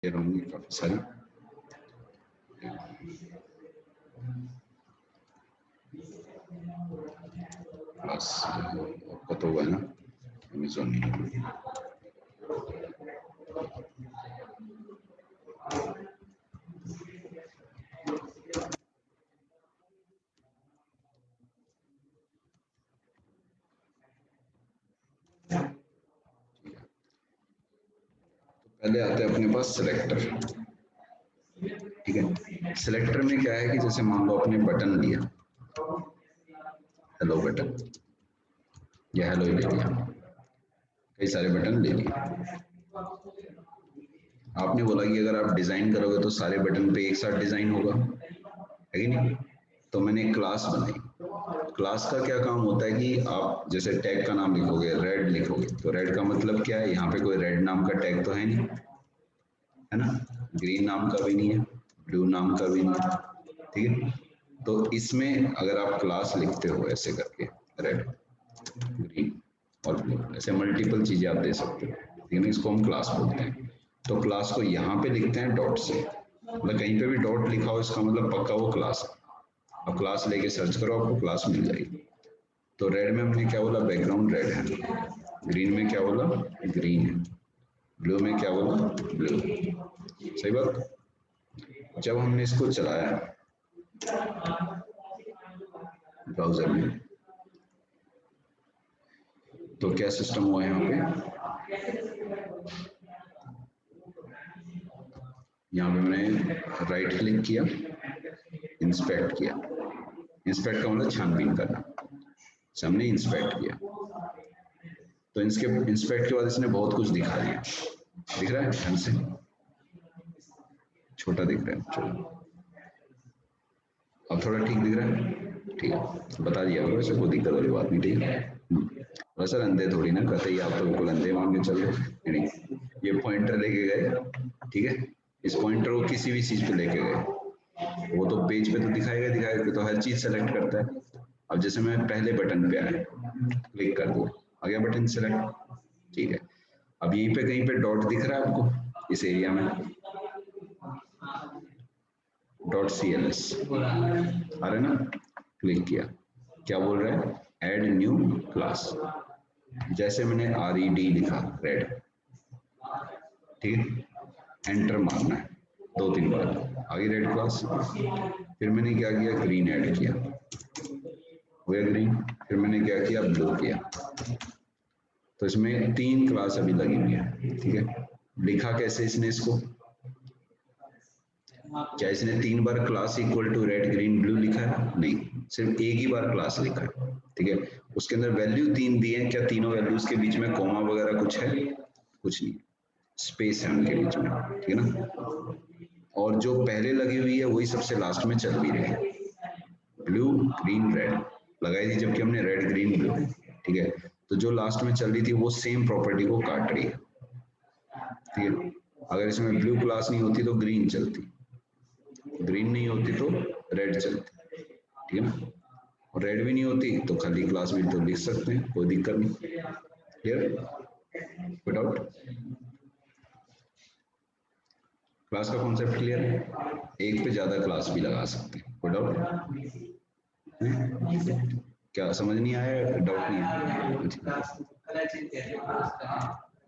ये होंगी काफी सारी। बस आपका तो हुआ है ना अमेजोन नहीं। पहले आते हैं अपने पास सिलेक्टर। ठीक है, सिलेक्टर में क्या है कि जैसे मान लो आपने बटन दिया, हेलो बटन या हेलो ही ले लिया, कई सारे बटन ले लिए। आपने बोला कि अगर आप डिजाइन करोगे तो सारे बटन पे एक साथ डिजाइन होगा, है कि नहीं? तो मैंने एक क्लास बनाई। क्लास का क्या काम होता है कि आप जैसे टैग का नाम लिखोगे, रेड लिखोगे, तो रेड का मतलब क्या है, यहाँ पे कोई रेड नाम का टैग तो है नहीं, है ना? ग्रीन नाम का भी नहीं है, ब्लू नाम का भी नहीं है, ठीक है? तो इसमें अगर आप क्लास लिखते हो ऐसे करके, रेड, ग्रीन और ब्लू, ऐसे मल्टीपल चीजें आप दे सकते हो, ठीक है? इसको हम क्लास बोलते हैं। तो क्लास को यहाँ पे लिखते हैं डॉट से, मतलब कहीं पे भी डॉट लिखा हो इसका मतलब पक्का वो क्लास है। अब क्लास लेके सर्च करो, आपको क्लास मिल जाएगी। तो रेड में हमने क्या बोला, बैकग्राउंड रेड है। ग्रीन में क्या बोला, ग्रीन है। ब्लू में क्या बोला, ब्लू। सही बात। जब हमने इसको चलाया ब्राउजर में, तो क्या सिस्टम हुआ यहाँ पे, यहाँ पे मैंने राइट क्लिक किया, इंस्पेक्ट किया। इंस्पेक्ट का मतलब छानबीन करना, हमने इंस्पेक्ट किया। तो इसके इंस्पेक्ट के बाद इसने बहुत कुछ दिखा दिया। दिख रहा है ढंग से, छोटा दिख रहा है, चलो अब थोड़ा ठीक दिख रहा है, ठीक है, बता दिया होगा, वैसे कोई दिक्कत वाली बात नहीं, ठीक है? सर अंधे थोड़ी ना कहते ही, आप तो बिल्कुल अंधे मान के चल रहे। नहीं, ये पॉइंटर लेके गए, ठीक है, इस पॉइंटर को किसी भी चीज पे लेके गए, वो तो पेज पे तो दिखाएगा दिखाएगा, तो हर चीज सेलेक्ट करता है। अब जैसे मैं पहले बटन पे आया, क्लिक कर दूँ, आ गया बटन सेलेक्ट, ठीक है। अब यहीं पे कहीं पे डॉट दिख रहा है आपको इस एरिया में, डॉट सी एल एस आ रहा है ना, क्लिक किया, क्या बोल रहा है, ऐड न्यू क्लास। जैसे मैंने आर ई डी लिखा, रेड, ठीक है, एंटर मारना है 2-3 बार, आगे रेड क्लास। फिर मैंने क्या किया, ग्रीन ऐड किया, हो गया ग्रीन। फिर मैंने क्या किया, ब्लू किया। तो इसमें 3 क्लास अभी लगी हुई है, ठीक है। लिखा कैसे इसने इसको, क्या इसने 3 बार class equal to red green blue लिखा है, नहीं, सिर्फ एक ही बार क्लास लिखा है, ठीक है। उसके अंदर वैल्यू 3 दी है, क्या तीनों वैल्यूज के बीच में कॉमा वगैरह कुछ है, कुछ नहीं, स्पेस है उनके बीच में, ठीक है ना। और जो पहले लगी हुई है वही सबसे लास्ट में चल भी रही है, ब्लू ग्रीन रेड लगाई थी, जबकि हमने रेड ग्रीन ब्लू, ठीक है। तो जो लास्ट में चल रही थी वो सेम प्रॉपर्टी को काट रही है, ठीक है। अगर इसमें ब्लू क्लास नहीं होती तो ग्रीन चलती, ग्रीन नहीं होती तो रेड चलती, ठीक है ना। और रेड भी नहीं होती तो खाली क्लास भी तो लिख सकते हैं, कोई दिक्कत नहीं। क्लियर, कोई डाउट? क्लास का कॉन्सेप्ट क्लियर है? एक पे ज्यादा क्लास भी लगा सकते हैं, कोई डाउट? क्या समझ नहीं आया, डाउट नहीं है?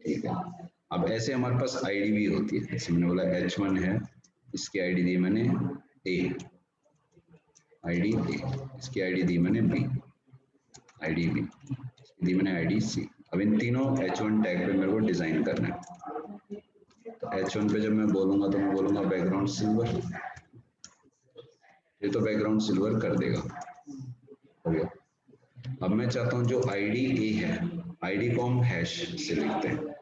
ठीक है। अब ऐसे हमारे पास आईडी भी होती है, जैसे मैंने बोला H1 है, इसकी आईडी दी मैंने A, आईडी A, इसकी आईडी दी मैंने B, आईडी B, दी मैंने आईडी C। अब इन तीनों H1 टैग पे मेरे को डिजाइन करना है। तो H1 पे जब मैं बोलूंगा तो मैं बोलूंगा बैकग्राउंड सिल्वर, ये तो बैकग्राउंड सिल्वर कर देगा, हो गया। अब मैं चाहता हूं जो आईडी ए है, आईडी को हम हैश से लिखते हैं,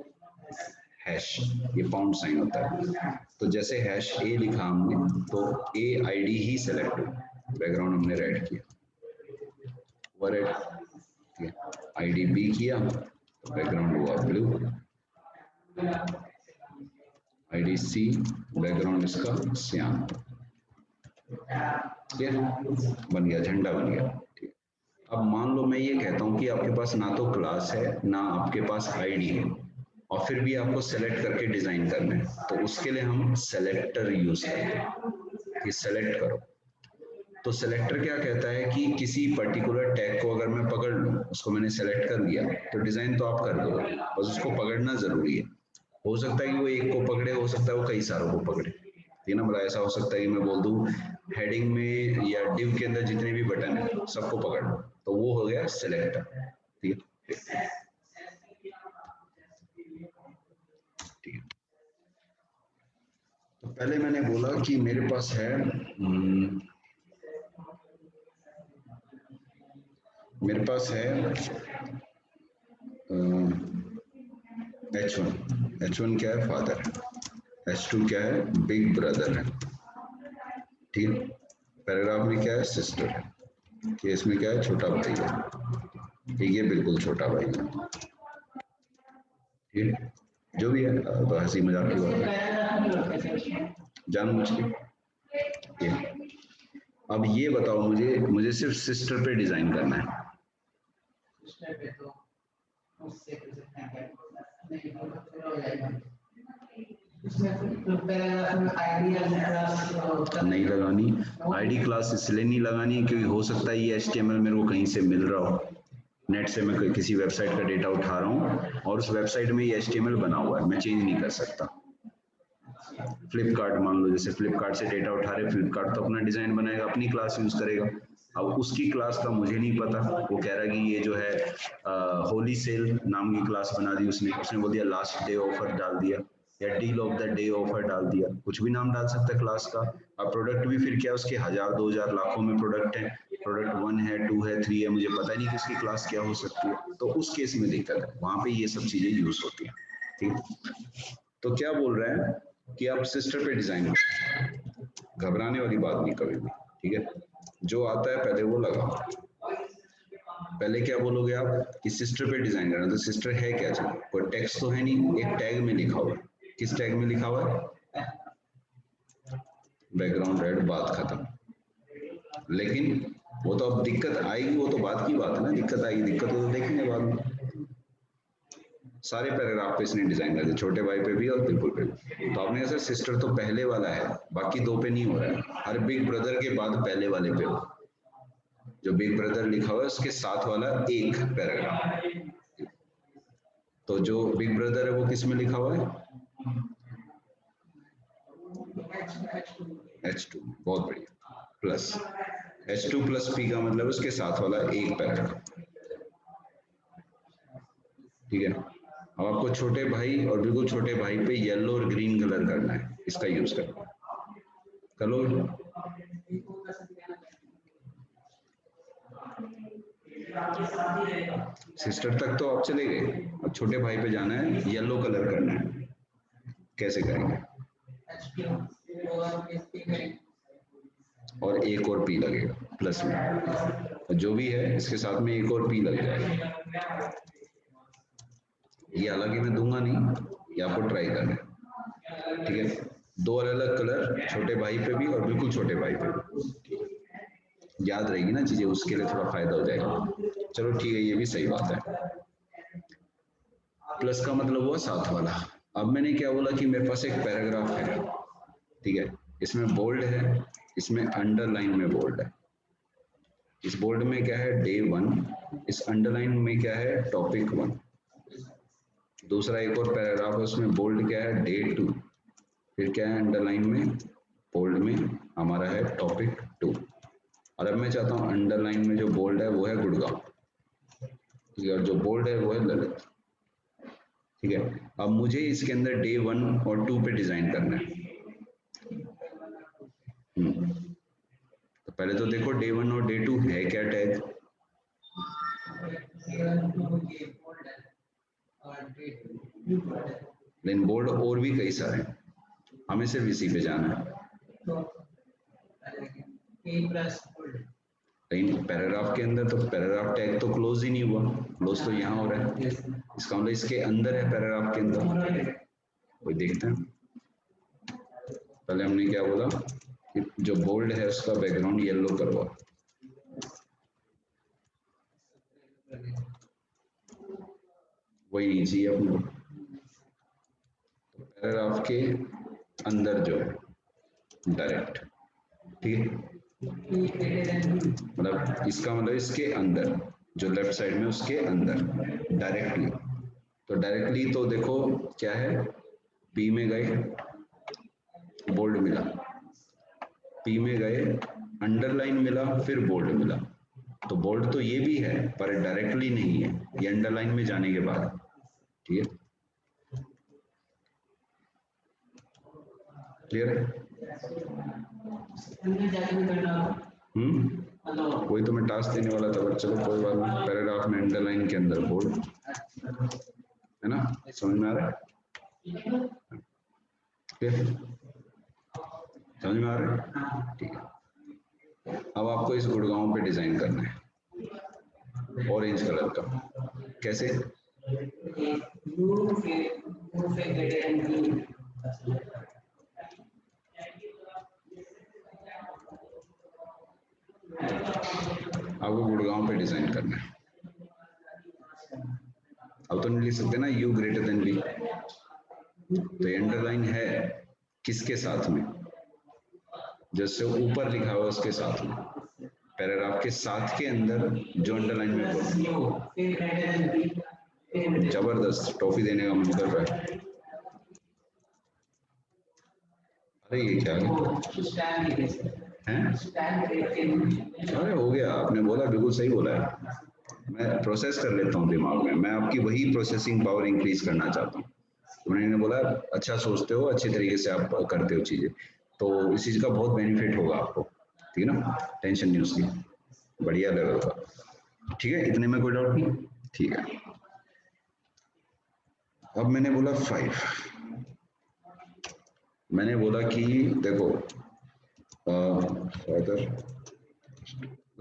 हैश, ये पाउंड साइन होता है। तो जैसे हैश ए लिखा हमने तो ए आईडी ही सेलेक्ट हो, बैकग्राउंड हमने रेड किया, वो रेड, ठीक है। आईडी बी किया तो बैकग्राउंड हुआ ब्लू, आईडी सी, बैकग्राउंड इसका सियान, ठीक है, बन गया, झंडा बन गया, ठीक है। अब मान लो मैं ये कहता हूं कि आपके पास ना तो क्लास है ना आपके पास आईडी है, और फिर भी आपको सेलेक्ट करके डिजाइन करना है, तो उसके लिए हम सेलेक्टर यूज करते हैं कि सेलेक्ट करो। तो सेलेक्टर क्या कहता है कि किसी पर्टिकुलर टैग को अगर मैं पकड़ लूँ, उसको मैंने सेलेक्ट कर लिया, तो डिजाइन तो आप कर दो, बस उसको पकड़ना जरूरी है। हो सकता है कि वो एक को पकड़े, हो सकता है वो कई सारों को पकड़े, ठीक है ना। मतलब ऐसा हो सकता है कि मैं बोल दूं हेडिंग में या डिव के अंदर जितने भी बटन है सबको पकड़ लो, तो वो हो गया सेलेक्टर, ठीक है। ठीक है, तो पहले मैंने बोला कि मेरे पास है मेरे पास है H1 क्या है, फादर। H2 क्या है, बिग ब्रदर है, ठीक है। पैराग्राफ में क्या है, सिस्टर है। केस में क्या है, छोटा भाई है, ठीक है, बिल्कुल छोटा भाई है, ठीक है। जो भी है, तो हंसी मजाक की बात है, जानबूझ के, ठीक है। अब ये बताओ मुझे, मुझे सिर्फ सिस्टर पे डिजाइन करना है। नहीं लगानी आईडी क्लास, इसलिए नहीं लगानी क्योंकि हो सकता है ये एचटीएमएल मेरे को कहीं से मिल रहा हो, नेट से मैं किसी वेबसाइट का डेटा उठा रहा हूँ और उस वेबसाइट में ये एचटीएमएल बना हुआ है, मैं चेंज नहीं कर सकता। फ्लिपकार्ट मान लो, जैसे फ्लिपकार्ट से डेटा उठा रहे, फ्लिपकार्ट तो अपना डिजाइन बनाएगा, अपनी क्लास यूज करेगा। अब उसकी क्लास का मुझे नहीं पता, वो कह रहा है कि ये जो है होली सेल नाम की क्लास बना दी उसने बोल दिया लास्ट डे ऑफर डाल दिया, या deal of the day offer डाल दिया, कुछ भी नाम डाल सकता है क्लास का। अब प्रोडक्ट भी फिर क्या, उसके 1000 2000 लाखों में प्रोडक्ट है, प्रोडक्ट 1 है 2 है 3 है, मुझे पता नहीं कि उसकी क्लास क्या हो सकती है, तो उस केस में दिक्कत है, वहां पे ये सब चीजें यूज होती है, ठीक। तो क्या बोल रहा है कि आप सिस्टर पे डिजाइन, घबराने वाली बात नहीं कभी भी, ठीक है। जो आता है पहले वो लगाओ। पहले क्या बोलोगे आप कि सिस्टर पे डिजाइन करना, तो सिस्टर है क्या चीज, कोई टेक्स्ट तो है नहीं, एक टैग में लिखा हुआ है। किस टैग में लिखा हुआ है, बैकग्राउंड रेड, बात खत्म। लेकिन वो तो अब दिक्कत आएगी, वो तो बात की बात है ना, दिक्कत आएगी, दिक्कत तो देखेंगे बाद में। सारे पैराग्राफ पे इसने डिजाइन कर दिया, छोटे भाई पे भी और बिल्कुल पे भी। तो आपने कहा सिस्टर तो पहले वाला है, बाकी दो पे नहीं हो रहा है, हर बिग ब्रदर के बाद पहले वाले पे हो, जो बिग ब्रदर लिखा हुआ है उसके साथ वाला एक पैराग्राफ। तो जो बिग ब्रदर है वो किस में लिखा हुआ है, H2, बहुत बढ़िया, प्लस H2 प्लस P का मतलब उसके साथ वाला एक पैराग्राफ, ठीक है। अब आपको छोटे भाई और बिल्कुल छोटे भाई पे येलो और ग्रीन कलर करना है, इसका यूज करना है, कर लोगे। सिस्टर तक तो आप चले गए, अब छोटे भाई पे जाना है, येलो कलर करना है, कैसे करेंगे, और एक और पी लगेगा प्लस में, जो भी है इसके साथ में एक और पी लग जाएगा। ये हालांकि मैं दूंगा नहीं, ये आपको ट्राई करना है, ठीक है। दो अलग अलग कलर, छोटे भाई पे भी और बिल्कुल छोटे भाई पे भी, याद रहेगी ना चीजें, उसके लिए थोड़ा फायदा हो जाएगा। चलो ठीक है, ये भी सही बात है। प्लस का मतलब हुआ साथ वाला। अब मैंने क्या बोला कि मेरे पास एक पैराग्राफ है, ठीक है, इसमें बोल्ड है, इसमें अंडरलाइन में बोल्ड है। इस बोल्ड में क्या है, डे 1, इस अंडरलाइन में क्या है, टॉपिक 1। दूसरा एक और पैराग्राफ है, उसमें बोल्ड क्या है, डे 2। फिर क्या है अंडरलाइन में, बोल्ड में हमारा है टॉपिक 2। और अब मैं चाहता हूँ अंडरलाइन में जो बोल्ड है वो है गुड़गांव, ठीक है, और जो बोल्ड है वो है ललित, ठीक है। अब मुझे इसके अंदर डे 1 और 2 पे डिजाइन करना है। तो पहले तो देखो डे 1 और डे 2 है क्या टैग, लेकिन बोर्ड और भी कई सारे हैं, हमें सिर्फ इसी पे जाना है। लेकिन पैराग्राफ के अंदर तो पैराग्राफ टैग तो क्लोज ही नहीं हुआ, क्लोज तो यहाँ हो रहा है, इसका मतलब इसके अंदर है, पैराग्राफ के अंदर। कोई देखते हैं, पहले हमने क्या बोला कि जो बोल्ड है उसका बैकग्राउंड येलो करवा, वही नहीं चाहिए अपने को, के अंदर जो है डायरेक्ट, ठीक है, मतलब इसका मतलब इसके अंदर जो लेफ्ट साइड में उसके अंदर डायरेक्टली। तो डायरेक्टली तो देखो क्या है, पी में गए बोल्ड मिला, पी में गए अंडरलाइन मिला, फिर बोल्ड मिला। तो बोल्ड तो ये भी है पर डायरेक्टली नहीं है, ये अंडरलाइन में जाने के बाद, ठीक है, क्लियर है? वही तो मैं टास्क देने वाला था, बट चलो कोई बात नहीं। पैराग्राफ में अंडरलाइन के अंदर बोल्ड, है ना, समझ में आ रहा है? समझ में आ रहा है? ठीक है। अब आपको इस गुड़गांव पे डिजाइन करना है ऑरेंज कलर का, कैसे? आपको गुड़गांव पे डिजाइन करना है। अब तो नहीं लिख सकते ना u ग्रेटर देन b, तो अंडरलाइन है किसके साथ में, जैसे ऊपर लिखा हुआ उसके साथ में, पैराग्राफ के साथ के अंदर जो अंडरलाइन में बोल। जबरदस्त, टॉफी देने का मन कर रहा है। अरे ये क्या है? अरे हो गया, आपने बोला बिल्कुल सही बोला है। मैं प्रोसेस कर लेता हूँ दिमाग में, मैं आपकी वही प्रोसेसिंग पावर इंक्रीज करना चाहता हूँ। उन्होंने बोला अच्छा सोचते हो, अच्छी तरीके से आप करते हो चीजें, तो इस चीज का बहुत बेनिफिट होगा आपको, ठीक है ना, टेंशन नहीं उसकी, बढ़िया लेवल का, ठीक है, इतने में कोई डाउट नहीं, ठीक है। अब मैंने बोला 5, मैंने बोला कि देखो फादर,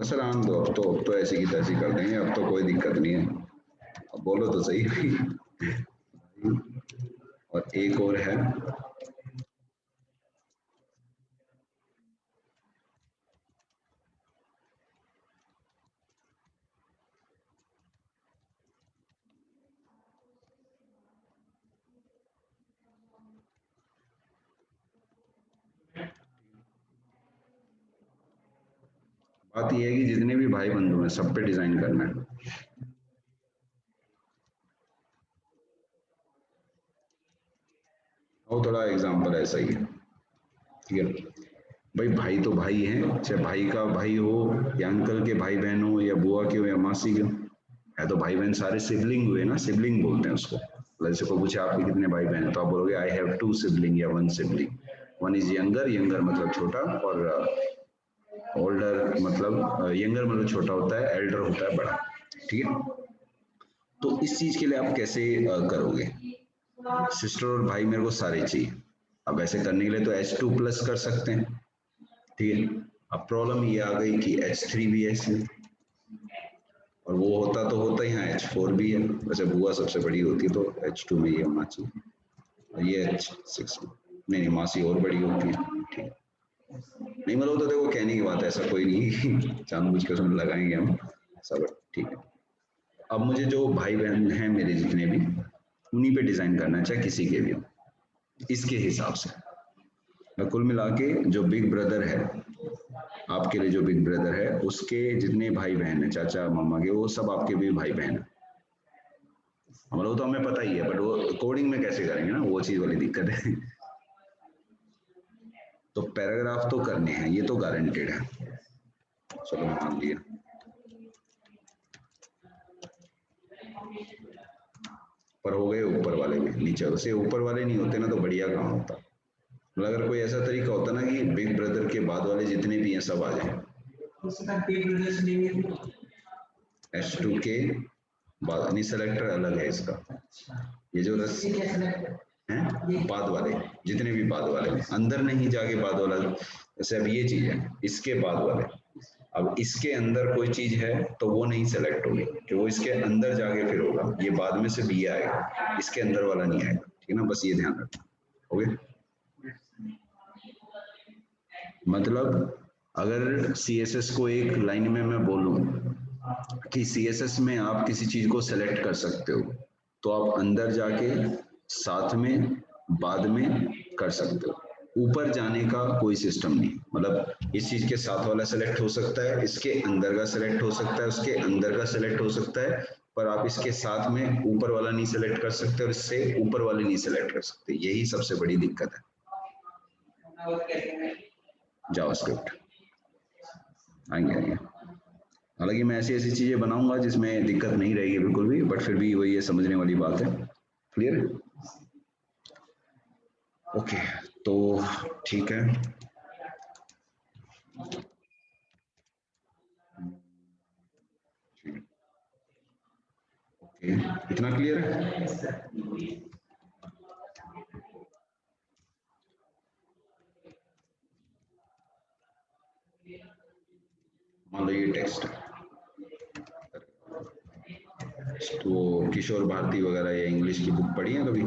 सर आन दो, अब तो ऐसी की तैसी कर देंगे, अब तो कोई दिक्कत नहीं है, अब बोलो तो सही। और एक और है, बात यह है कि जितने भी भाई बंधु हैं सब पे डिजाइन करना है। और थोड़ा एग्जांपल ऐसा ही है, ठीक है भाई, भाई तो भाई हैं, चाहे भाई का भाई हो या अंकल के भाई बहन हो या बुआ के हो या मासी के हो, है तो भाई बहन सारे सिबलिंग हुए ना, सिबलिंग बोलते हैं उसको। जैसे को पूछे आपके कितने भाई बहन है, तो आप बोलोगे आई हैव 2 सिबलिंग या 1 सिबलिंग, 1 इज यंगर, यंगर मतलब छोटा, और ओल्डर मतलब यंगर मतलब छोटा होता है, एल्डर होता है बड़ा, ठीक है। तो इस चीज के लिए आप कैसे करोगे, सिस्टर और भाई मेरे को सारे चाहिए, अब ऐसे करने के लिए तो H2+ कर सकते हैं, ठीक है। अब प्रॉब्लम ये आ गई कि H3 भी है इसमें, और वो होता तो होता ही, यहाँ H4 भी है, वैसे बुआ सबसे बड़ी होती है तो H2 में ये होना चाहिए, और ये H6 में, नहीं मासी और बड़ी होती है, ठीक, नहीं मतलब तो देखो कहने की बात है, ऐसा कोई नहीं जानबूझ के उसमें लगाएंगे हम सब, ठीक है। अब मुझे जो भाई बहन हैं मेरे जितने भी, उन्हीं पे डिजाइन करना है, चाहे किसी के भी हो, इसके हिसाब से मैं कुल मिला के जो बिग ब्रदर है, आपके लिए जो बिग ब्रदर है उसके जितने भाई बहन है, चाचा मामा के, वो सब आपके भी भाई बहन है, मतलब वो तो हमें पता ही है, बट वो कोडिंग में कैसे करेंगे ना, वो चीज वाली दिक्कत है। तो पैराग्राफ तो करने हैं, ये तो गारंटेड है, चलो मान लिया। पर हो गए ऊपर वाले भी, नीचे से ऊपर वाले नहीं होते ना तो बढ़िया काम होता, मतलब अगर कोई ऐसा तरीका होता ना कि बिग ब्रदर के बाद वाले जितने भी हैं सब आ जाए, H2 के बाद नहीं, सेलेक्टर अलग है इसका, ये जो रस हैं बाद वाले, जितने भी बाद वाले अंदर नहीं जाके बाद वाला, जैसे अब ये चीज है इसके बाद वाले, अब इसके अंदर कोई चीज है तो वो नहीं सेलेक्ट होगी, कि वो इसके अंदर जाके फिर होगा, ये बाद में से भी आएगा, इसके अंदर वाला नहीं आएगा, ठीक है ना, बस ये ध्यान रखना, हो गया। मतलब अगर CSS को एक लाइन में मैं बोलूं कि CSS में आप किसी चीज को सेलेक्ट कर सकते हो, तो आप अंदर जाके, साथ में, बाद में कर सकते हो। ऊपर जाने का कोई सिस्टम नहीं, मतलब इस चीज के साथ वाला सेलेक्ट हो सकता है, इसके अंदर का सेलेक्ट हो सकता है, उसके अंदर का सेलेक्ट हो सकता है, पर आप इसके साथ में ऊपर वाला नहीं सेलेक्ट कर सकते और इससे ऊपर वाले नहीं सेलेक्ट कर सकते। यही सबसे बड़ी दिक्कत है जावास्क्रिप्ट। आएंगे। हालांकि मैं ऐसी ऐसी चीजें बनाऊंगा जिसमें दिक्कत नहीं रहेगी बिल्कुल भी, बट फिर भी वही ये समझने वाली बात है। क्लियर है? ओके, तो ठीक है। ओके, इतना क्लियर है? मान लो ये टेक्स्ट है, तो किशोर भारती वगैरह या इंग्लिश की बुक पढ़ी है कभी?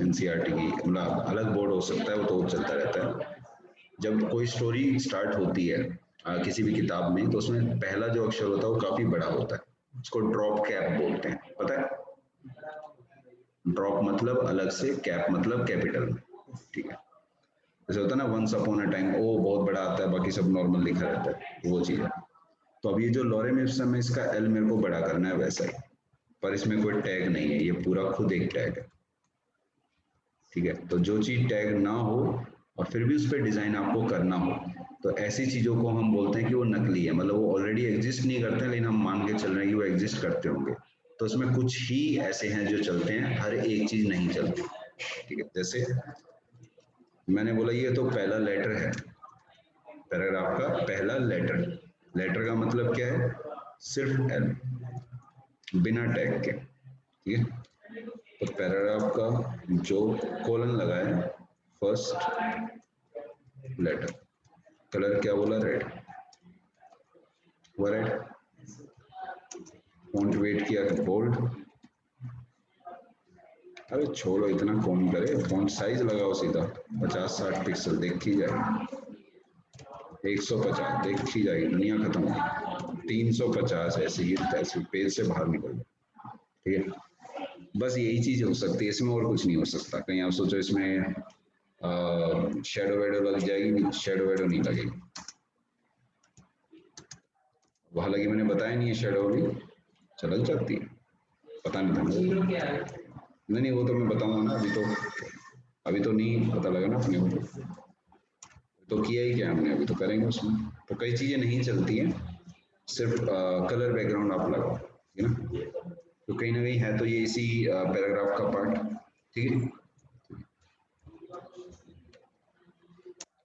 एनसीईआरटी की, मतलब अलग बोर्ड हो सकता है, वो तो चलता रहता है। जब कोई स्टोरी स्टार्ट होती है किसी भी किताब में, तो उसमें पहला जो अक्षर होता है वो काफी बड़ा होता है, उसको ड्रॉप कैप बोलते हैं, पता है? ड्रॉप मतलब अलग से, कैप मतलब कैपिटल में, ठीक है? जैसे होता है ना वंस अपॉन अ टाइम, ओ बहुत बड़ा आता है, बाकी सब नॉर्मल लिखा रहता है, वो चीज है। तो अभी जो लॉरेम इप्सम है, इसका एल मेरे को बड़ा करना है वैसा ही, पर इसमें कोई टैग नहीं है, ये पूरा खुद एक टैग है, ठीक है? तो जो चीज टैग ना हो और फिर भी उस पर डिजाइन आपको करना हो, तो ऐसी चीजों को हम बोलते हैं कि वो नकली है, मतलब वो ऑलरेडी एग्जिस्ट नहीं करते हैं, लेकिन हम मान के चल रहे हैं कि वो एग्जिस्ट करते होंगे। तो इसमें कुछ ही ऐसे हैं जो चलते हैं, हर एक चीज नहीं चलती, ठीक है? जैसे मैंने बोला ये तो पहला लेटर है, पैराग्राफ का पहला लेटर, लेटर का मतलब क्या है? सिर्फ एल, बिना टैग के, ठीक है? तो पैराग्राफ का जो कोलन लगा है, फर्स्ट लेटर, कलर क्या बोला? रेड, वो रेड। फॉन्ट वेट किया बोल्ड, अरे छोड़ो इतना कौन करे, फॉन्ट साइज लगाओ सीधा 50-60 पिक्सल, देखी जाए 150, देखी जाएगी, दुनिया खत्म होगी। 350 ऐसे ही ऐसे पेज से बाहर निकल जाए, ठीक है? बस यही चीज हो सकती है इसमें, और कुछ नहीं हो सकता। कहीं आप सोचो इसमें शेडो वेडो लग जाएगी, नहीं, शेडो वेडो नहीं लगेगी। हालांकि मैंने बताया नहीं है, शेडो भी चल जाती है, पता नहीं था मुझे। नहीं वो तो मैं बताऊंगा ना, अभी तो नहीं पता लगा ना अपने को, तो किया ही क्या हमने, अभी तो करेंगे उसमें। तो कई चीजें नहीं चलती हैं, सिर्फ कलर बैकग्राउंड आप लगाओ, ठीक है ना? तो कहीं ना कहीं है तो ये इसी पैराग्राफ का पार्ट, ठीक है?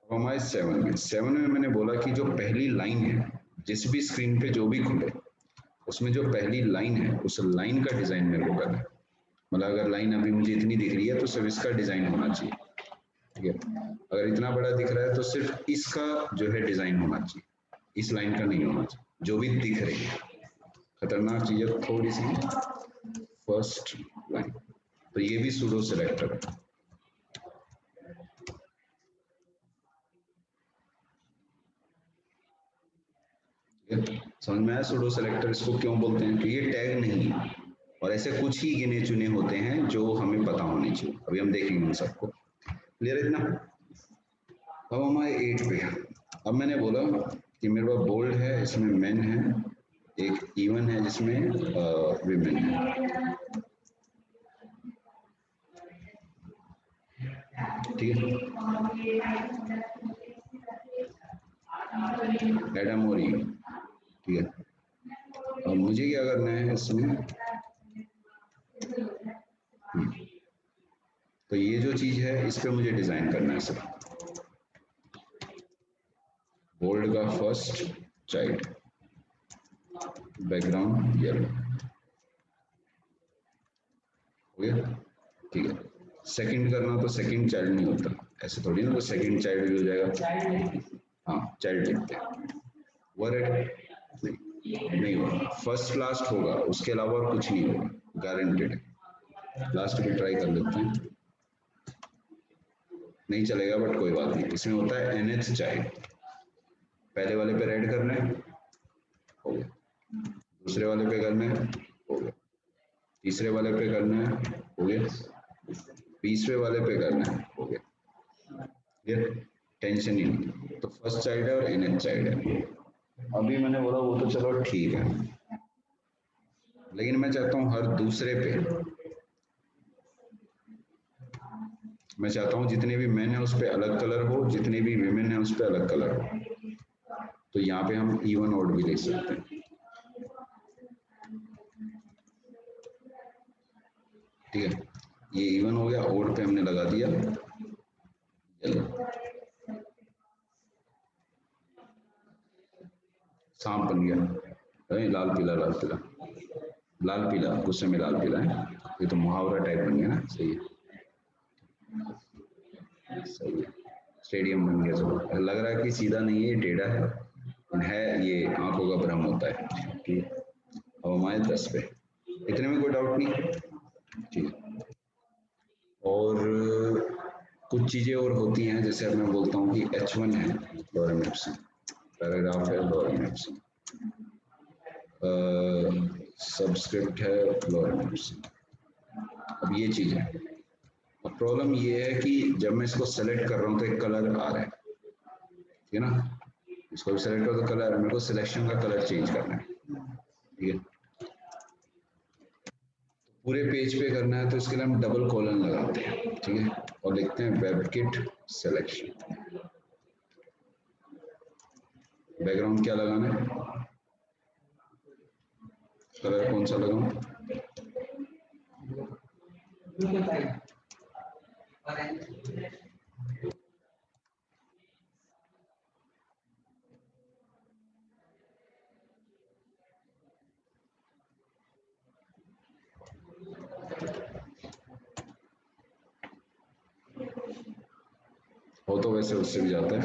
अब हमारे 7 में मैंने बोला कि जो पहली लाइन है, जिस भी स्क्रीन पे जो भी खुले, उसमें जो पहली लाइन है, उस लाइन का डिजाइन मेरे को करना है। मतलब अगर लाइन अभी मुझे इतनी दिख रही है तो सिर्फ इसका डिजाइन होना चाहिए, ठीक है? अगर इतना बड़ा दिख रहा है तो सिर्फ इसका जो है डिजाइन होना चाहिए, इस लाइन का नहीं होना चाहिए, जो भी दिख रही है। खतरनाक चीज है थोड़ी सी, फर्स्ट लाइन, तो ये भी सूडो सिलेक्टर है, ठीक है? समझ में आया सूडो सिलेक्टर इसको क्यों बोलते हैं? क्योंकि ये टैग नहीं है, और ऐसे कुछ ही गिने चुने होते हैं जो हमें पता होने चाहिए। अभी हम देखेंगे उन सबको। क्लियर है इतना? अब हमारे 8 पे, अब मैंने बोला कि मेरे पास बोल्ड है, इसमें मेन है, एक इवन है जिसमें विमेन है, ठीक है? एडम और ईव, ठीक है? अब मुझे क्या करना है इसमें, तो ये जो चीज है इस पे मुझे डिजाइन करना है सिर्फ, बोल्ड का फर्स्ट चाइल्ड, बैकग्राउंड येलो, हो गया, ठीक है? सेकंड करना तो सेकंड चाइल्ड नहीं होता, ऐसे थोड़ी ना, तो सेकंड चाइल्ड भी हो जाएगा, हाँ चाइल्ड लिखते हैं, वर्ड नहीं होगा, फर्स्ट लास्ट होगा, उसके अलावा और कुछ नहीं होगा, गारंटेड है। लास्ट भी ट्राई कर लेते हैं, नहीं चलेगा बट कोई बात नहीं। इसमें होता है एनएच चाइल्ड, पहले वाले पे रेड करना है, हो गया। दूसरे वाले पे करना है, हो गया। तीसरे वाले पे करना है, हो गया। तीसरे वाले पे करना है, हो गया। ये टेंशन ही नहीं। तो फर्स्ट चाइल्ड है और nth चाइल्ड है। अभी मैंने बोला वो तो चलो ठीक है, लेकिन मैं चाहता हूँ हर दूसरे पे, मैं चाहता हूँ जितने भी मेन है उस पर अलग कलर हो, जितने भी विमेन है उस पर अलग कलर हो। तो यहाँ पे हम इवन ऑड भी लिख सकते हैं। ठीक है, ये इवन हो गया, ऑड पे हमने लगा दिया येलो। सांप बन गया, अरे लाल पीला लाल पीला लाल पीला, गुस्से में लाल पीला है, ये तो मुहावरा टाइप बन गया ना। सही है, सही है। स्टेडियम बन गया। चलो, लग रहा है कि सीधा नहीं है, टेढ़ा है, ये आंखों का भ्रम होता है। ठीक है, अब हमारे 10 पे, इतने में कोई डाउट नहीं। ठीक है, और कुछ चीजें और होती हैं, जैसे अब मैं बोलता हूँ कि H1 है लॉरेम इप्सिन, पैराग्राफ है लॉरेम इप्सिन, सबस्क्रिप्ट है लॉरेम इप्सिन। अब ये चीज है, अब प्रॉब्लम ये है कि जब मैं इसको सेलेक्ट कर रहा हूँ तो एक कलर आ रहा है, ठीक है ना। इसको भी सेलेक्ट करो तो कलर, मेरे को सिलेक्शन का कलर चेंज करना है। ठीक है, पूरे पेज पे करना है तो इसके लिए हम डबल कॉलन लगाते हैं। ठीक है, और लिखते हैं वेबकिट सिलेक्शन। बैकग्राउंड क्या लगाना है, कलर कौन सा लगाऊं? हो तो वैसे उससे भी जाता है।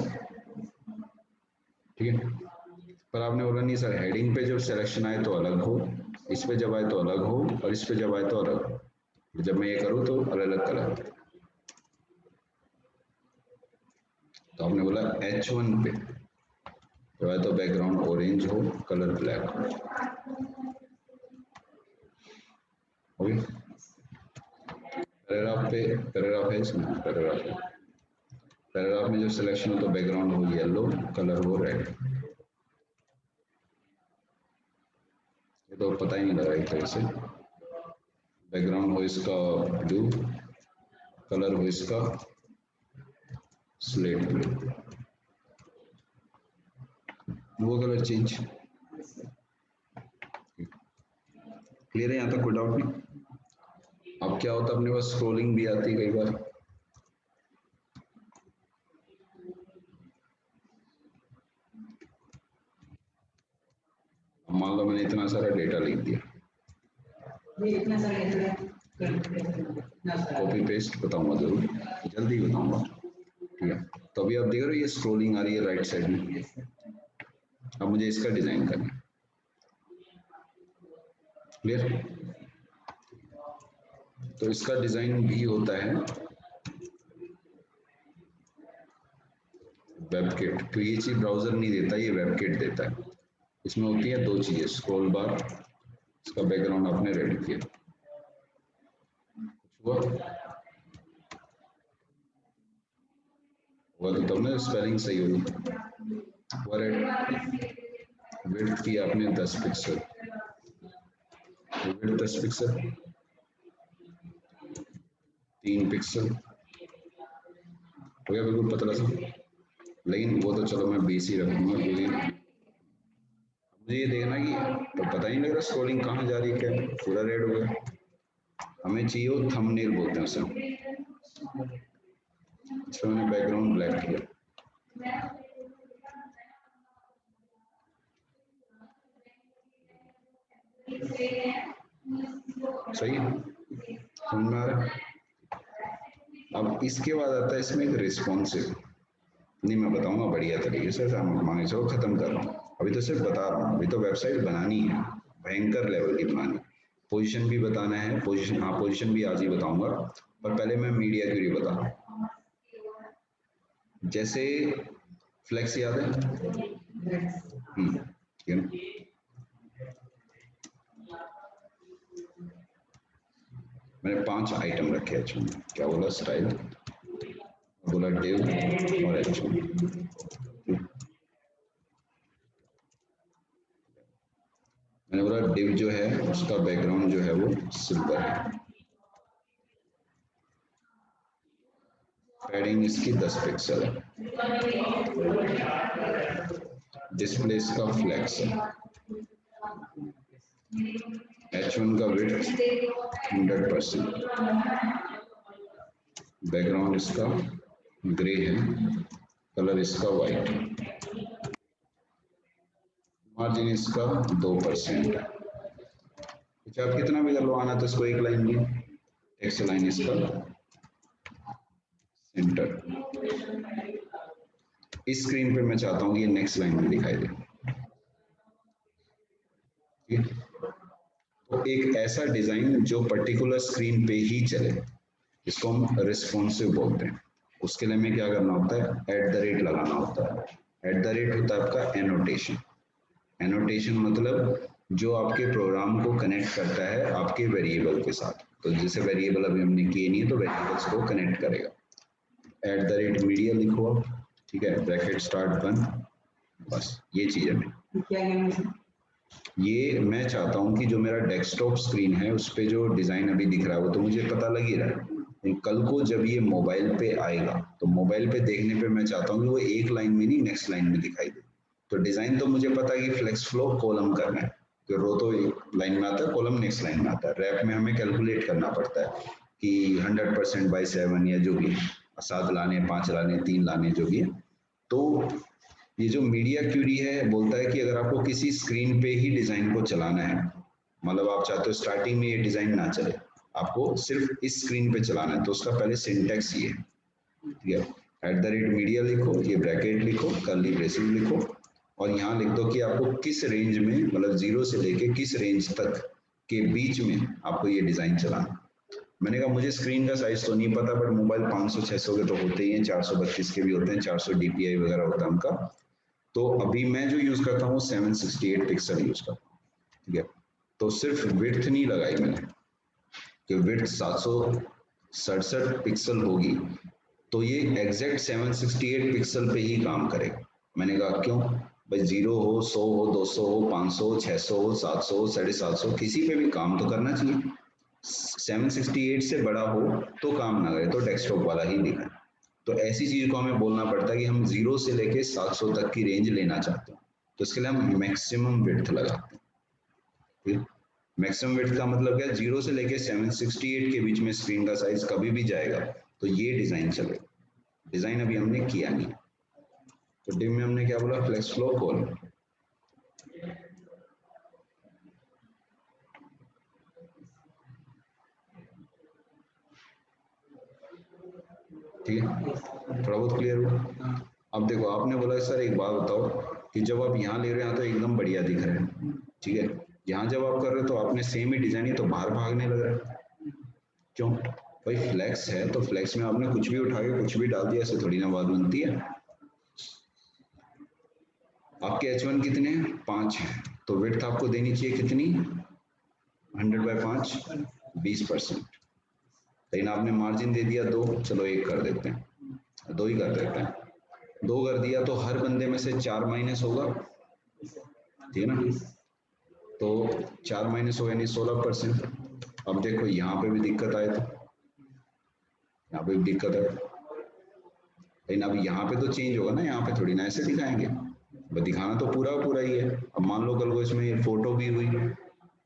ठीक है, पर आपने बोला नहीं सर, हेडिंग पे जब सिलेक्शन आए तो अलग हो, इस पे जब आए तो अलग हो, और इस पे जब आए तो अलग हो। जब मैं ये करूँ तो अलग अलग कलर। तो आपने बोला H1 पे जब आए तो बैकग्राउंड ऑरेंज हो, कलर ब्लैक हो। ओके, पैराग्राफ पे, पैराग्राफ है इसमें, पैराग्राफ है, पैराग्राफ में जो सिलेक्शन हो तो बैकग्राउंड हो येलो, कलर हो रेड। ये तो पता ही नहीं लगा एक तरह से। बैकग्राउंड हो इसका ब्लू, कलर हो इसका स्लेट ब्लू, वो कलर चेंज। क्लियर है यहाँ तक, कोई डाउट नहीं। अब क्या होता है, अपने पास स्क्रोलिंग भी आती है कई बार। मान लो मैंने इतना सारा डेटा लिख दिया, कॉपी पेस्ट बताऊंगा जरूर, जल्दी बताऊंगा। ठीक है, तो अभी आप देख रहे हो ये स्क्रोलिंग आ रही है राइट साइड में। अब मुझे इसका डिजाइन करना है। क्लियर, तो इसका डिजाइन भी होता है वेबकिट। तो ये चीज ब्राउजर नहीं देता, ये वेबकिट देता है। इसमें होती है दो चीजें, स्क्रॉल बार, इसका बैकग्राउंड आपने रेडी किया, हुआ हुआ तो तब ना स्पेलिंग सही होगी। विड्थ की आपने 10 पिक्सल, विड्थ 10 पिक्सल, 3 पिक्सल हो गया, बिल्कुल पतला सा। लेकिन वो तो चलो मैं 20 ही रखूंगा, क्योंकि मुझे ये देखना कि तो पता ही नहीं लग रहा स्क्रोलिंग कहाँ जा रही है, क्या पूरा रेड हो गया। हमें चाहिए वो थंबनेल बोलते हैं उसे। इसमें मैंने बैकग्राउंड ब्लैक किया, सही है, समझ में आ रहा है। अब इसके बाद आता है इसमें एक रिस्पॉन्सिव, नहीं मैं बताऊंगा बढ़िया तरीके से, मांगे से खत्म कर रहा हूँ, अभी तो सिर्फ बता रहा हूँ। अभी तो वेबसाइट बनानी है, भयंकर लेवल की बनानी। पोजीशन भी बताना है, पोजीशन, हाँ पोजीशन भी आज ही बताऊंगा, पर पहले मैं मीडिया क्वेरी बता रहा हूँ। जैसे फ्लेक्स याद है, ठीक है ना। मैंने 5 आइटम रखे हैं, क्या बोला, स्टाइल, बोला div और h1। मैंने बोला div जो है उसका बैकग्राउंड जो है वो सिल्वर है, पैडिंग इसकी 10 पिक्सल है, डिस्प्ले इसका फ्लैक्स है, h1 का विड्थ 100%, बैकग्राउंड इसका ग्रे है, कलर इसका वाइट है, मार्जिन इसका 2% है। अच्छा आप कितना भी करवाना तो इसको एक लाइन में, टेक्स्ट लाइन इसका सेंटर। इस स्क्रीन पे मैं चाहता हूँ कि ये नेक्स्ट लाइन में दिखाई दे, ठीक है। तो एक ऐसा डिजाइन जो पर्टिकुलर स्क्रीन पे ही चले, इसको हम रिस्पॉन्सिव बोलते हैं। उसके लिए हमें क्या करना होता है, @ लगाना होता है। @ होता है आपका एनोटेशन। एनोटेशन मतलब जो आपके प्रोग्राम को कनेक्ट करता है आपके वेरिएबल के साथ। तो जैसे वेरिएबल अभी हमने किए नहीं है तो वेरिएबल्स को कनेक्ट करेगा। @ मीडिया लिखो आप, ठीक है, ब्रैकेट स्टार्ट 1, बस ये चीज है। ये मैं चाहता हूँ कि जो मेरा डेस्कटॉप स्क्रीन है उस पे जो डिजाइन अभी दिख रहा है वो तो मुझे पता लग ही रहा है, लेकिन कल को जब ये मोबाइल पे आएगा तो मोबाइल पे देखने पे मैं चाहता हूँ कि वो एक लाइन में नहीं नेक्स्ट लाइन में दिखाई दे। तो डिजाइन तो मुझे पता है कि फ्लेक्स फ्लो कॉलम करना है, कि रो तो एक लाइन में आता है, कॉलम नेक्स्ट लाइन में आता है। रैप में हमें कैलकुलेट करना पड़ता है कि 100% बाई 7 या जो भी 7 लाने, 5 लाने, 3 लाने, जो भी है। तो ये जो मीडिया क्यूरी है बोलता है कि अगर आपको किसी स्क्रीन पे ही डिजाइन को चलाना है, मतलब आप चाहते हो स्टार्टिंग में ये डिजाइन ना चले, आपको सिर्फ इस स्क्रीन पे चलाना है, तो उसका पहले सिंटेक्स ये है, ठीक है। @ मीडिया लिखो, ये ब्रैकेट लिखो, कर्ली ब्रेसेस लिखो, और यहाँ लिख दो कि आपको किस रेंज में, मतलब 0 से लेके किस रेंज तक के बीच में आपको ये डिजाइन चलाना। मैंने कहा मुझे स्क्रीन का साइज तो नहीं पता, बट मोबाइल 500-600 के तो होते ही हैं, 432 के भी होते हैं, 400 DPI वगैरह होता है उनका। तो अभी मैं जो यूज करता हूँ 768 पिक्सल यूज करता हूँ, ठीक है। तो सिर्फ विड्थ नहीं लगाई मैंने, कि विड्थ 767 पिक्सल होगी तो ये एग्जैक्ट 768 पिक्सल पे ही काम करेगा। मैंने कहा क्यों भाई, 0 हो, 100 हो, 200 हो, 500 हो, 600 हो, 700 हो, 750, किसी पे भी काम तो करना चाहिए। 768 से बड़ा हो तो काम ना करे, तो डेस्कटॉप वाला ही दिखाए। तो ऐसी चीज को हमें बोलना पड़ता है कि हम 0 से लेके 700 तक की रेंज लेना चाहते हैं, तो इसके लिए हम मैक्सिमम विड्थ लगाते हैं। मैक्सिमम विड्थ का मतलब क्या है, 0 से लेके 768 के बीच में स्क्रीन का साइज कभी भी जाएगा तो ये डिजाइन चलेगा। डिजाइन अभी हमने किया नहीं, तो डिव में हमने क्या बोला, फ्लेक्स फ्लो कॉल। ठीक है, थोड़ा बहुत क्लियर हुआ। अब देखो आपने बोला सर एक बात बताओ कि जब आप यहाँ ले रहे हैं तो एकदम बढ़िया दिख रहा है, ठीक है, यहाँ जब आप कर रहे हो तो आपने सेम ही डिजाइन ही तो बाहर भागने लग रहा है, क्यों भाई, फ्लेक्स है तो फ्लेक्स में आपने कुछ भी उठा के कुछ भी डाल दिया, ऐसे थोड़ी ना बात बनती है। आपके H1 कितने हैं, 5 हैं, तो विड्थ आपको देनी चाहिए कितनी, 100/5, 20%। लेकिन आपने मार्जिन दे दिया 2, चलो 1 कर देते हैं, 2 ही कर देते हैं। 2 कर दिया तो हर बंदे में से 4 माइनस होगा, ठीक है ना, तो 4 माइनस होगा यानी 16%। अब देखो यहाँ पे भी दिक्कत आए तो यहाँ पे भी दिक्कत है, लेकिन अब यहाँ पे तो चेंज होगा ना, यहाँ पे थोड़ी ना ऐसे दिखाएंगे, दिखाना तो पूरा पूरा ही है। अब मान लो कल को इसमें फोटो भी हुई,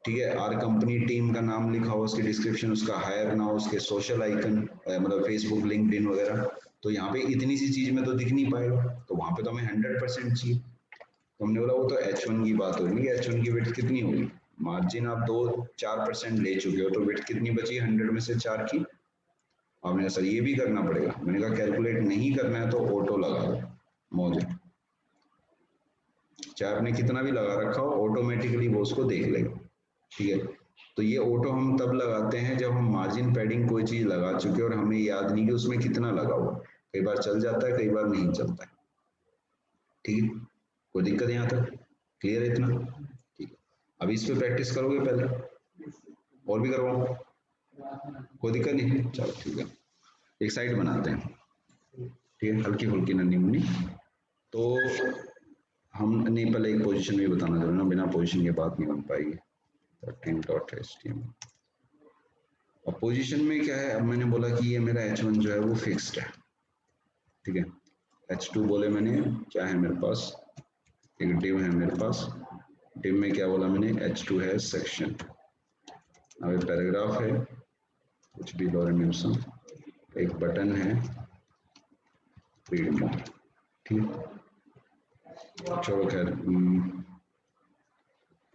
ठीक है, आर कंपनी टीम का नाम लिखा हो, उसकी डिस्क्रिप्शन उसका हायर ना हो, उसके सोशल आइकन मतलब फेसबुक, लिंक्डइन वगैरह, तो यहाँ पे इतनी सी चीज में तो दिख नहीं पाएगा, तो वहां पे तो हमें 100% चाहिए। तो हमने बोला वो तो H1 की बात होगी, H1 की विड्थ कितनी होगी, मार्जिन आप 2-4% ले चुके हो तो विड्थ कितनी बची, 100 में से 4 की। आपने कहा सर ये भी करना पड़ेगा, मैंने कहा कैलकुलेट नहीं करना है तो ऑटो लगा दो, मौज है, चाहे आपने कितना भी लगा रखा हो ऑटोमेटिकली वो उसको देख लेगा, ठीक है। तो ये ऑटो हम तब लगाते हैं जब हम मार्जिन पैडिंग कोई चीज लगा चुके और हमें याद नहीं कि उसमें कितना लगा हुआ, कई बार चल जाता है, कई बार नहीं चलता है, ठीक है। कोई दिक्कत यहाँ तक क्लियर है इतना, ठीक है। अभी इस पे प्रैक्टिस करोगे पहले, और भी करवाऊँ, कोई दिक्कत नहीं, चलो ठीक है, एक साइड बनाते हैं। ठीक है, हल्की फुल्की नन्ही मुन्नी। तो हम नहीं, पहले एक पोजीशन भी बताना जरूरी ना, बिना पोजीशन के बात नहीं बन पाएगी। 13.html। अब पोजीशन में क्या है, अब मैंने बोला कि ये मेरा h1 जो है वो फिक्स्ड है, ठीक है। h2 बोले मैंने क्या है मेरे पास, एक डिव है मेरे पास, डिव में क्या बोला मैंने, h2 है सेक्शन। अब एक पैराग्राफ है, कुछ भी लॉरेन विल्सन, एक बटन है रीड मोर, ठीक है। चलो खैर,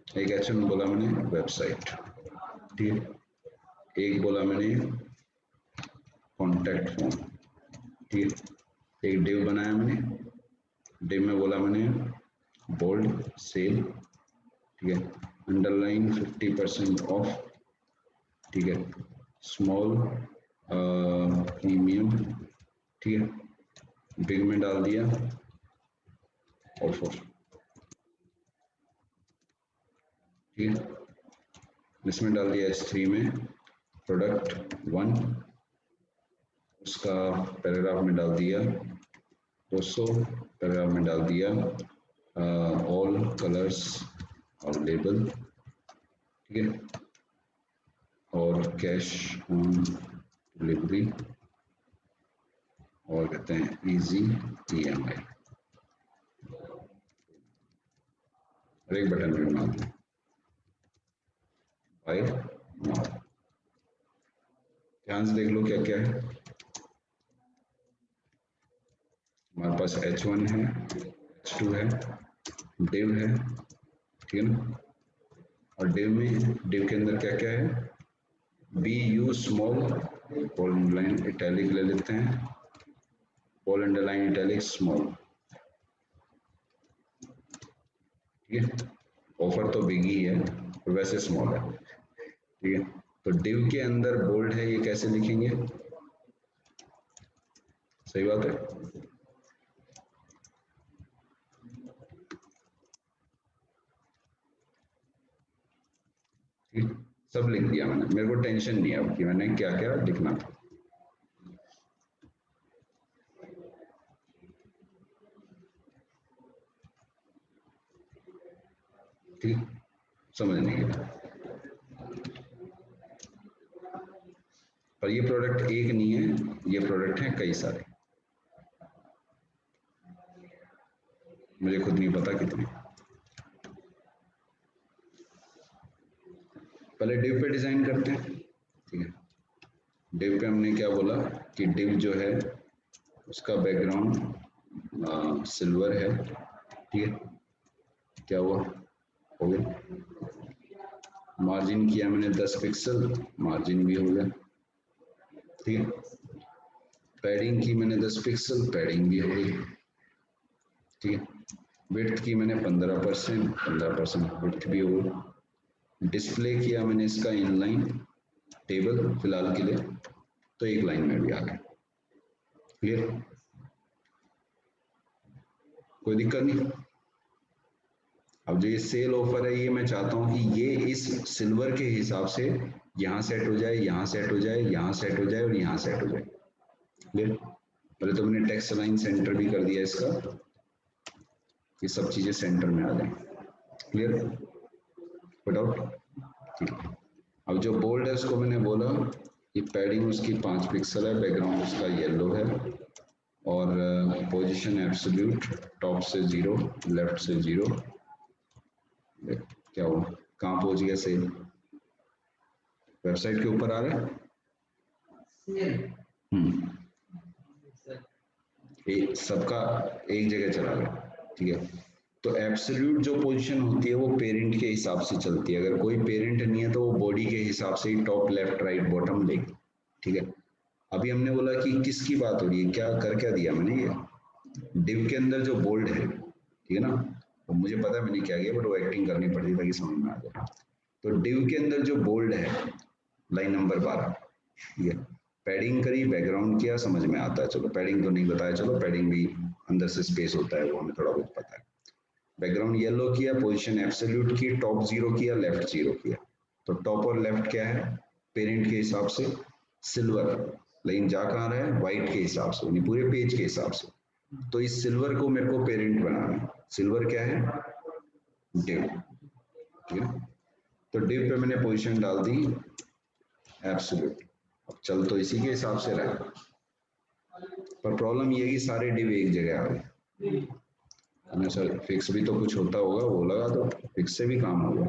एक h1 बोला मैंने वेबसाइट, ठीक है। एक बोला मैंने कॉन्टैक्ट फॉर्म, ठीक है। एक डिव बनाया मैंने, डिव में बोला मैंने बोल्ड सेल, ठीक है। अंडरलाइन 50% ऑफ, ठीक है। स्मॉल प्रीमियम, ठीक है। बिग में डाल दिया ऑफर, ठीक है। इसमें डाल दिया h3 में प्रोडक्ट 1, उसका पैराग्राफ में डाल दिया 200, पैराग्राफ में डाल दिया ऑल कलर्स और लेबल, ठीक है। और कैश ऑन डिलीवरी, और कहते हैं इजी EMI, और एक बटन भी बना दिया बाय नाउ। ध्यान से देख लो क्या क्या है हमारे पास। h1 है, h2 है, div है, ठीक है ना। और div के अंदर क्या क्या है, BU small bold underline italic ले लेते हैं, बोल्ड अंडरलाइन इटैलिक स्मॉल, ठीक है। ऑफर तो बिग ही है और वैसे स्मॉल है, ठीक है। तो div के अंदर बोल्ड है, ये कैसे लिखेंगे, सही बात है। ठीक, सब लिख दिया मैंने, मेरे को टेंशन नहीं है अब कि मैंने क्या क्या लिखना था। ठीक, समझने के लिए। पर ये प्रोडक्ट एक नहीं है, ये प्रोडक्ट है कई सारे, मुझे खुद नहीं पता कितने। पहले डिव पे डिजाइन करते हैं, ठीक है। डिव पे हमने क्या बोला कि डिव जो है उसका बैकग्राउंड सिल्वर है, ठीक है। क्या हुआ, हो गया। मार्जिन किया मैंने 10 पिक्सल, मार्जिन भी हो गया, ठीक है। पैडिंग की मैंने 10 पिक्सल, पैडिंग भी हो गई, ठीक है। विड्थ की मैंने 15%, 15% विड्थ भी हो गई। डिस्प्ले किया मैंने इसका इनलाइन टेबल फिलहाल के लिए, तो एक लाइन में भी आ गया, क्लियर, कोई दिक्कत नहीं। अब जो ये सेल ऑफर है, ये मैं चाहता हूँ कि ये इस सिल्वर के हिसाब से यहाँ सेट हो जाए, यहाँ सेट हो जाए, यहाँ सेट हो जाए और यहाँ सेट हो जाए, क्लियर। पहले तो मैंने टेक्स्ट लाइन सेंटर भी कर दिया इसका, ये सब चीजें सेंटर में आ जाए, क्लियर, पुट आउट, ठीक है। अब जो बोल्ड है उसको मैंने बोला कि पैडिंग उसकी 5 पिक्सल है, बैकग्राउंड उसका येलो है, और पोजीशन एब्सोल्यूट, टॉप से 0, लेफ्ट से 0। क्या हुआ, कहाँ पहुंच गया सेल, वेबसाइट के ऊपर आ रहा है। सबका एक जगह चला गया, ठीक है। तो एब्सोल्यूट जो पोजीशन होती है वो पेरेंट के हिसाब से चलती है, अगर कोई पेरेंट नहीं है तो वो बॉडी के हिसाब से ही टॉप लेफ्ट राइट बॉटम लेगी, ठीक है। अभी हमने बोला कि किसकी बात हो रही है, क्या कर क्या दिया मैंने, ये डिव के अंदर जो बोल्ड है, ठीक है ना, वो मुझे पता है मैंने क्या किया, बट वो एक्टिंग करनी पड़ती ताकि समझ में आ जाए। तो डिव के अंदर जो बोल्ड है लाइन नंबर 12, ठीक है। पैडिंग करी, बैकग्राउंड किया, समझ में आता है, चलो पैडिंग तो नहीं बताया, चलो पैडिंग भी अंदर से स्पेस होता है वो हमें थोड़ा बहुत पता है। बैकग्राउंड येलो किया, पोजीशन एब्सोल्यूट की, टॉप 0 किया, लेफ्ट 0 किया। तो टॉप और लेफ्ट क्या है, पेरेंट के हिसाब से सिल्वर लेकिन जा कहाँ रहा है, वाइट के हिसाब से, यानी पूरे पेज के हिसाब से। तो इस सिल्वर को मेरे को पेरेंट बनाना है। सिल्वर क्या है, डिव, ठीक है। तो डिव पे मैंने पोजीशन डाल दी एब्सोल्यूट। अब चल तो इसी के हिसाब से रहा है, पर प्रॉब्लम ये है कि सारे डिव एक जगह आ गए। हमने सर फिक्स भी तो कुछ होता होगा, वो लगा तो फिक्स से भी काम होगा।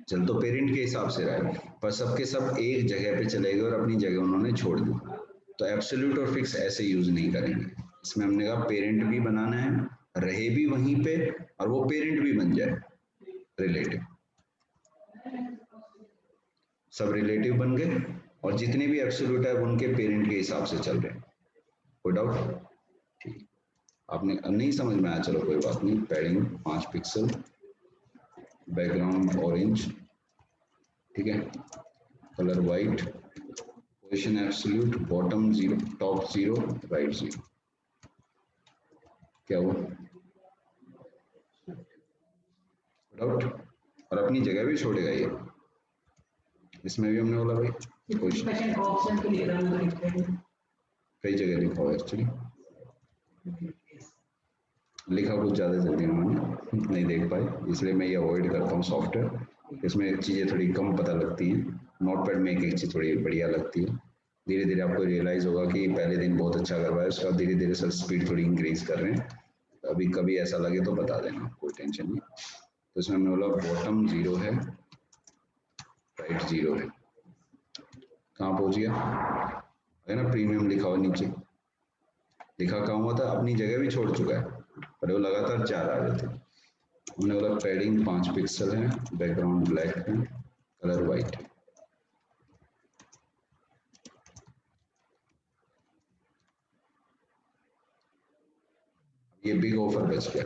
चल तो पेरेंट के हिसाब से रहा है, पर सबके सब एक जगह पे चले गए और अपनी जगह उन्होंने छोड़ दी। तो एब्सोल्यूट और फिक्स ऐसे यूज नहीं करेंगे। इसमें हमने कहा पेरेंट भी बनाना है, रहे भी वहीं पे, और वो पेरेंट भी बन जाए रिलेटिव। सब रिलेटिव बन गए और जितने भी एब्सोल्यूट है उनके पेरेंट के हिसाब से चल रहे हैं। कोई डाउट? ठीक, आपने नहीं समझ में आया, चलो कोई बात नहीं। पैडिंग 5 पिक्सल, बैकग्राउंड ऑरेंज, ठीक है, colour white, position absolute, bottom 0, top 0, right 0। क्या हुआ? डाउट? और अपनी जगह भी छोड़ेगा ये। इसमें भी हमने बोला भाई पोजीशन ऑप्शन के लिए कई जगह लिखा हुआ एक्चुअली, लिखा कुछ ज़्यादा जल्दी उन्होंने नहीं देख पाए, इसलिए मैं ये अवॉइड करता हूँ सॉफ्टवेयर। इसमें चीज़ें थोड़ी कम पता लगती हैं, नोटपैड में एक एक चीज़ थोड़ी बढ़िया लगती है। धीरे धीरे आपको रियलाइज़ होगा कि पहले दिन बहुत अच्छा करवाया, उसके बाद धीरे धीरे सर स्पीड थोड़ी इंक्रीज कर रहे हैं। अभी कभी ऐसा लगे तो बता देना, कोई टेंशन नहीं। तो इसमें हमने बोला बॉटम 0 है, राइट 0 है। कहाँ पहुँच गया है ना, प्रीमियम लिखा हुआ नीचे, लिखा कहाँ हुआ था, अपनी जगह भी छोड़ चुका है, पर वो लगातार 4 आ रहे थे। हमने बोला पैडिंग 5 पिक्सल है, बैकग्राउंड ब्लैक है, कलर वाइट है। ये बिग ऑफर बच गया,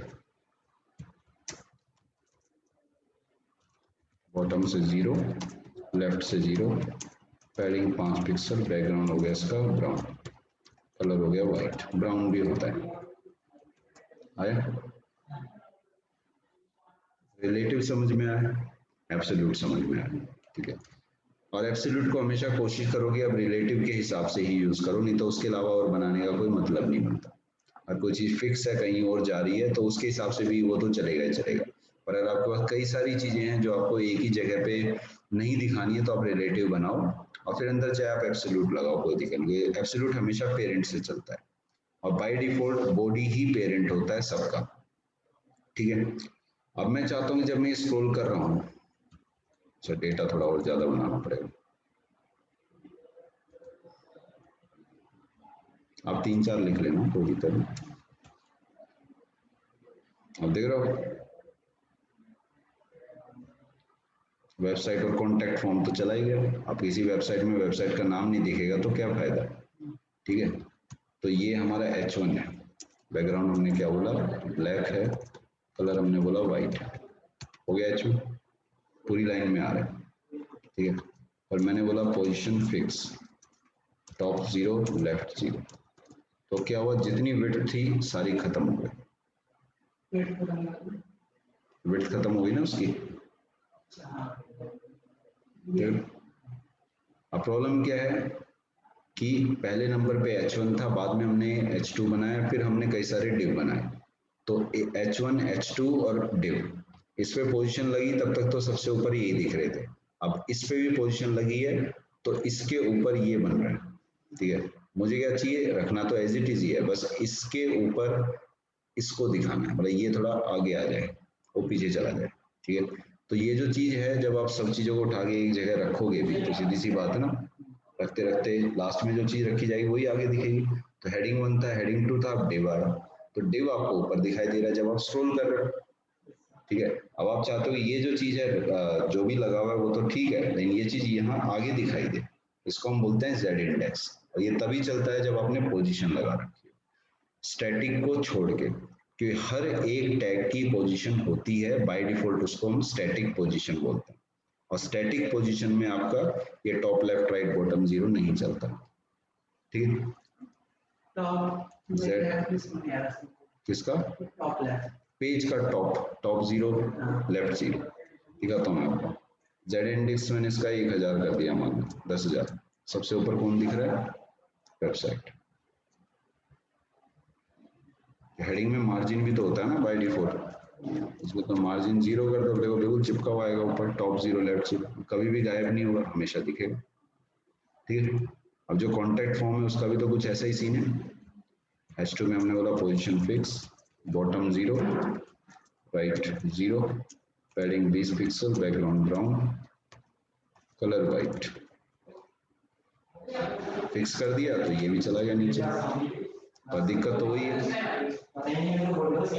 बॉटम से 0, लेफ्ट से 0, पैडिंग 5 पिक्सल, बैकग्राउंड हो गया इसका ब्राउन, कलर हो गया वाइट। ब्राउन भी होता है, आया? रिलेटिव समझ में आया, एब्सोल्यूट समझ में आया, ठीक है। और एब्सोल्यूट को हमेशा कोशिश करोगे अब रिलेटिव के हिसाब से ही यूज करो, नहीं तो उसके अलावा और बनाने का कोई मतलब नहीं बनता। अगर कोई चीज फिक्स है कहीं और जा रही है तो उसके हिसाब से भी वो तो चलेगा ही चलेगा। पर अगर आपके पास कई सारी चीजें हैं जो आपको एक ही जगह पे नहीं दिखानी है, तो आप रिलेटिव बनाओ और फिर अंदर चाहे आप एब्सोल्यूट लगाओ, कोई दिक्कत नहीं। एब्सोल्यूट हमेशा पेरेंट से चलता है और by default body he parent होता है सबका, ठीक है। अब मैं चाहता हूँ कि जब मैं स्क्रॉल कर रहा हूँ, अच्छा डेटा थोड़ा और ज्यादा बनाना पड़ेगा, आप 3-4 लिख लेना, कोई दिक्कत नहीं। अब देख रहे हो वेबसाइट और कॉन्टैक्ट फॉर्म तो चला ही गया। आप किसी वेबसाइट में वेबसाइट का नाम नहीं दिखेगा तो क्या फायदा, ठीक है। तो ये हमारा H1 है, बैकग्राउंड हमने क्या बोला, ब्लैक है, कलर हमने बोला वाइट है, हो गया H1, पूरी लाइन में आ रहा है, ठीक है। और मैंने बोला पोजीशन फिक्स, टॉप 0, लेफ्ट 0। तो क्या हुआ, जितनी विड्थ थी सारी खत्म हो गई, विड्थ खत्म हो गई ना उसकी। अब प्रॉब्लम क्या है कि पहले नंबर पे H1 था, बाद में हमने H2 बनाया, फिर हमने कई सारे डिव बनाए। तो H1, H2 और डिव, इस पे पोजीशन लगी तब तक तो सबसे ऊपर यही दिख रहे थे। अब इस पे भी पोजीशन लगी है तो इसके ऊपर ये बन रहा है, ठीक है। मुझे क्या चाहिए, रखना तो एज इट इज ही है, बस इसके ऊपर इसको दिखाना है, मतलब ये थोड़ा आगे आ जाए, वो पीछे चला जाए, ठीक है। तो ये जो चीज है, जब आप सब चीजों को उठा के एक जगह रखोगे भी तो सीधी सी बात है ना, रखते रखते लास्ट में जो चीज रखी जाएगी वही आगे दिखेगी। तो हेडिंग 1 था, हेडिंग 2 था, अब डिव आया, तो डिव आपको ऊपर दिखाई दे रहा है जब आप स्क्रॉल कर रहे हो, ठीक है। अब आप चाहते हो ये जो चीज है जो भी लगा हुआ है वो तो ठीक है, लेकिन ये चीज यहाँ आगे दिखाई दे, इसको हम बोलते हैं जेड इंडेक्स। और ये तभी चलता है जब आपने पोजीशन लगा रखी है स्टैटिक को छोड़ के, कि हर एक टैग की पोजीशन होती है बाय डिफॉल्ट, उसको हम स्टैटिक पोजीशन बोलते हैं। और स्टैटिक पोजीशन में आपका ये टॉप लेफ्ट राइट बॉटम 0 नहीं चलता, ठीक है। किसका, पेज का टॉप 0, लेफ्ट 0 दिखाता हूँ मैं आपको। जेड इंडेक्स मैंने इसका 1000 कर दिया, मान 10,000। सबसे ऊपर कौन दिख रहा है, वेबसाइट। हेडिंग में मार्जिन भी तो होता है ना बाय डिफॉल्ट, इसको तो मार्जिन 0 कर दो, देखो बिल्कुल चिपका हुआ आएगा ऊपर, टॉप 0 लेफ्ट 0, कभी भी गायब नहीं होगा, हमेशा दिखेगा। ठीक है, अब जो कॉन्टैक्ट फॉर्म है उसका भी तो कुछ ऐसा ही सीन है। H2 में हमने बोला position fix, bottom 0, right 0, padding 20 pixel, background brown, colour white. Fix कर दिया तो ये भी चला गया नीचे, और दिक्कत तो वही है,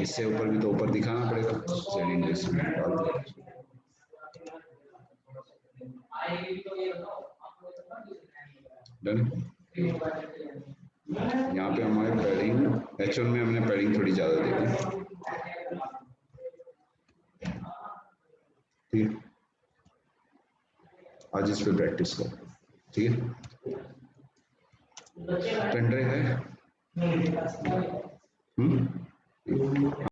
इससे ऊपर भी तो ऊपर दिखाना पड़ेगा, सेटिंग लिस्ट में डाल दिया। डन। यहाँ पे हमारे पैडिंग एक्चुअल में हमने पैडिंग थोड़ी ज्यादा देखी, ठीक, आज इस पे प्रैक्टिस करो, ठीक है। पेन ड्राइव है?